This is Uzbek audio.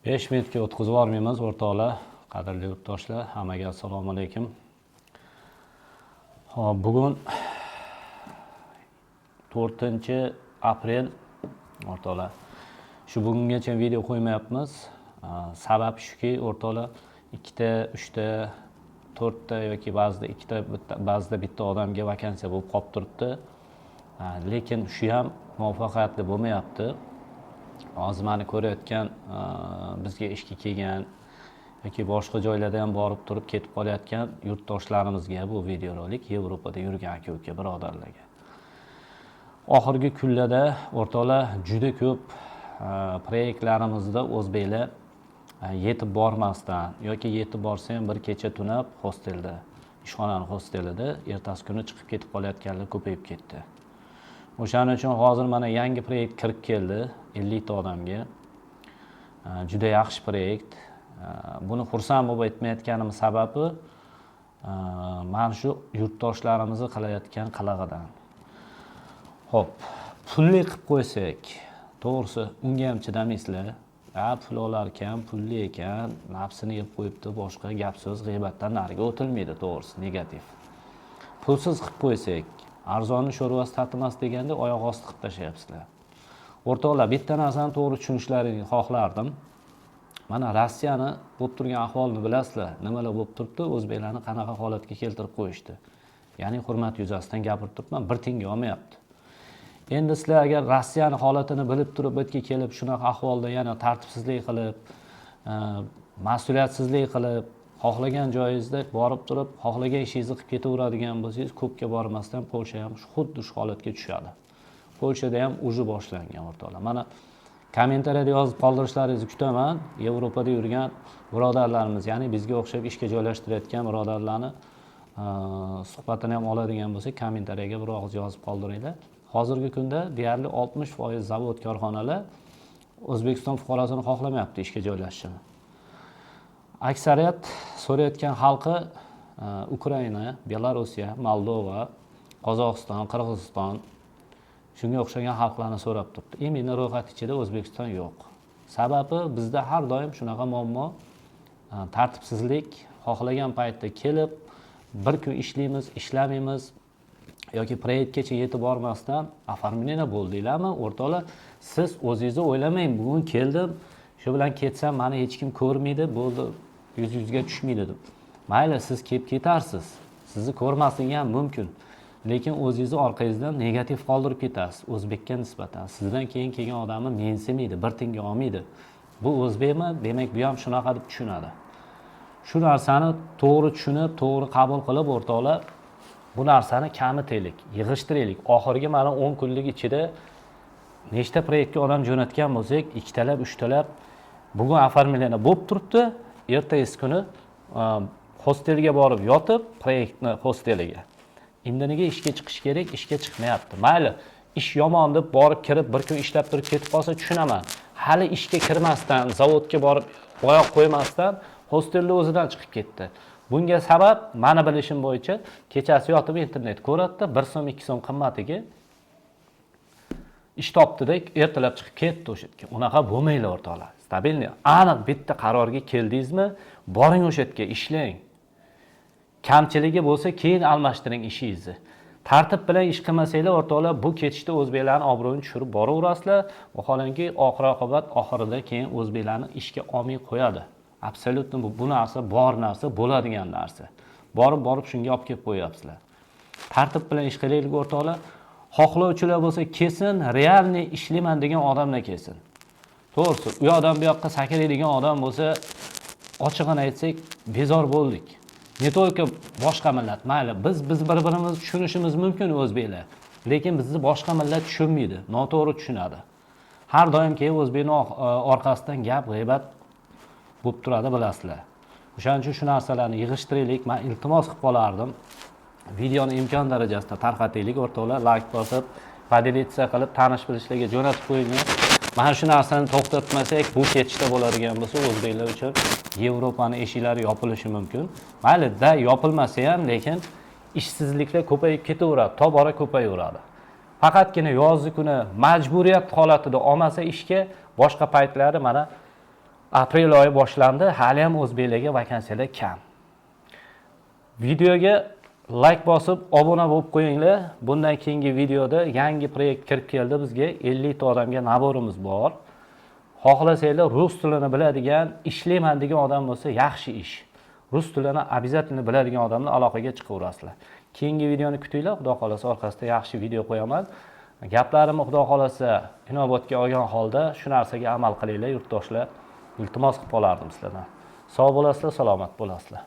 5 minutga o'tkazib yubormaymiz o'rtoqlar, qadrli yurtdoshlar, hammaga assalomu alaykum. Hop, bugun 4-aprel o'rtoqlar. Shu bugungacha video qo'ymayapmiz. Sabab shuki, o'rtoqlar, 2 ta, 3 ta, 4 ta yoki ba'zida 2 ta, ba'zida bitta odamga vakansiya bo'lib qolib turibdi. Lekin shu ham muvaffaqiyatli bo'lmayapti. Hozir meni ko'rayotgan, bizga ishga kelgan yoki boshqa joylarda ham borib turib ketib qolayotgan yurtdoshlarimizga bu videorolik, Yevropada yurgan aka-uka birodarlarga. Oxirgi kunlarda o'rtoqlar juda ko'p proyektlarimizda o'zbeklar yetib bormasdan yoki yetib borsa ham bir kecha tunab hostelda, ishxonaning hostelida ertasi kuni chiqib ketib qolayotganlar ko'payib ketdi. O'shaning uchun hozir mana yangi proyekt kirib keldi 50 ta odamga. Juda yaxshi proyekt. Buni xursand bo'lib aytmayotganim sababi mana shu yurtdoshlarimizni qilayotgan qilig'idan. Xo'p, pulli qilib qo'ysak, to'g'risi unga ham chidamaysizlar. Pul olar ekan, pulli ekan, nafsini yeb qo'yibdi, boshqa gap so'z, g'iybatdan nariga o'tilmaydi, to'g'risi, negativ. Pulsiz qilib qo'ysak, arzonni sho'rvasi tatimas deganda oyoq osti qilib tashlayapsizlar. O'rtoqlar, bitta narsani to'g'ri tushunishlaringizni xohlardim. Mana Rossiyani bo'lib turgan ahvolni bilasizlar. Nimalar bo'lib turibdi, o'zbeklarni qanaqa holatga keltirib qo'yishdi. Ya'ni hurmat yuzasidan gapirib turibman, bir tiyinga olmayapti. Endi sizlar agar Rossiyani holatini bilib turib, o'tga kelib shunaqa ahvolda yana tartibsizlik qilib, mas'uliyatsizlik qilib, xohlagan joyingizda borib turib, xohlagan ishingizni qilib ketaveradigan bo'lsangiz, ko'pga bormasdan Polsha ham xuddi shu holatga tushadi. Polshada ham uji boshlangan o'rtoqlar. Mana kommentariyada yozib qoldirishlaringizni kutaman. Yevropada yurgan birodarlarimiz, ya'ni bizga o'xshab ishga joylashtirayotgan birodarlarni suhbatini ham oladigan bo'lsak, kommentariyaga bir og'iz yozib qoldiringlar. Hozirgi kunda deyarli 60% zavod, korxonalar O'zbekiston fuqarosini xohlamayapti ishga joylashishini. Aksariyat so'rayotgan xalqi Ukraina, Belorussiya, Moldova, Qozog'iston, Qirg'iziston shunga o'xshagan xalqlarni so'rab turibdi. Meni ro'yxat ichida O'zbekiston yo'q. Sababi bizda har doim shunaqa muammo, tartibsizlik, xohlagan paytda kelib bir kun ishlaymiz, ishlamaymiz yoki proyektgacha yetib bormasdan oformleniya bo'ldinglarmi? O'rtoqlar, siz o'zingizni o'ylamang, bugun keldim, shu bilan ketsam meni hech kim ko'rmaydi, bo'ldi, yuz-yuzga tushmaydi deb. Mayli, siz kelib ketarsiz. Sizni ko'rmasligi ham mumkin. Lekin o'zingizni orqangizdan negativ qoldirib ketasiz. O'zbekka nisbatan sizdan keyin kelgan odamni mensimaydi, bir tiyinga olmaydi. Bu o'zbekmi? Demak, bu ham shunaqa deb tushunadi. Shu narsani to'g'ri tushunib, to'g'ri qabul qilib o'rtoqlar, bu narsani kamitaylik, yig'ishtiraylik. Oxirgi mana 10 kunlik ichida nechta proyektga odam jo'natgan bo'lsak, 2 talab, 3 talab bugun oformleniya bo'lib turibdi. Ertasi kuni hostelga borib yotib, proyektni hosteliga. Indiniga ishga chiqish kerak, ishga chiqmayapti. Mayli, ish yomon deb borib kirib, bir kun ishlab turib ketib qolsa tushunaman. Hali ishga kirmasdan, zavodga borib oyoq qo'ymasdan hostelda o'zidan chiqib ketdi. Bunga sabab, meni bilishim bo'yicha, kechasi yotib internet ko'ratdi, 1 so'm, 2 so'm qimmatiga ish topdi-da, ertalab chiqib ketdi o'sha yerga. Unaqa bo'lmaydi o'rtoqlar. Stabilniy, aniq bitta qarorga keldingizmi, boring o'sha yerga, ishlang. Kamchiligi bo'lsa, keyin almashtiring ishingizni. Tartib bilan ish qilmasanglar, o'rtoqlar, bu ketishda o'zbeklarning obro'yini tushirib boraverasizlar. Vaholanki oxir-oqibat oxirida keyin o'zbeklarni ishga olmay qo'yadi. Absolutni bu narsa bor narsa, bo'ladigan narsa. Borib shunga olib kelib qo'yapsizlar. Tartib bilan ish qilaylik o'rtoqlar. Xohlovchilar bo'lsa, kesin, realni ishlayman degan odamlar kelsin. To'g'risi, u yoqdan bu yoqqa sakraydigan odam bo'lsa, ochig'ini aytsak, bezor bo'ldik. Ne to'lka boshqa millat, mayli, biz bir-birimizni tushunishimiz mumkin o'zbeklar, lekin bizni boshqa millat tushunmaydi, noto'g'ri tushunadi. Har doim kelib o'zbekning orqasidan gap, g'iybat bo'lib turadi, bilasizlar. O'shaning uchun shu narsalarni yig'ishtiraylik. Men iltimos qilib qolardim. Videoni imkon darajasida tarqataylik, o'rtoqlar, like bosib, podelitsiya qilib, tanish-bilishlarga jo'natib qo'ying. Mana shu narsani to'xtatmasak, bu ketishda bo'ladigan bo'lsa, o'zbeklar uchun Yevropaning eshiklari yopilishi mumkin. Mayli-da, yopilmasa ham, lekin ishsizliklar ko'payib ketaveradi, tobora ko'payaveradi. Faqatgina yozgi kuni majburiyat holatida olmasa ishga, boshqa paytlari mana aprel oyi boshlandi, hali ham o'zbeklarga vakansiyalar kam. Videoga like bosib, obuna bo'lib qo'yinglar. Bundan keyingi videoda yangi proyekt kirib keldi bizga. 50 ta odamga naborimiz bor. Xohlasanglar rus tilini biladigan, ishlayman degan odam bo'lsa, yaxshi ish. Rus tilini обязательно biladigan odamni aloqaga chiqaverasizlar. Keyingi videoni kutinglar, xudo xolasa orqasida yaxshi video qo'yaman. Gaplarimni xudo xolasa inobatga olgan holda shu narsaga amal qilinglar, yurtdoshlar. Iltimos qilib qolardim sizlardan. Sog' bo'lasizlar, salomat bo'lasizlar.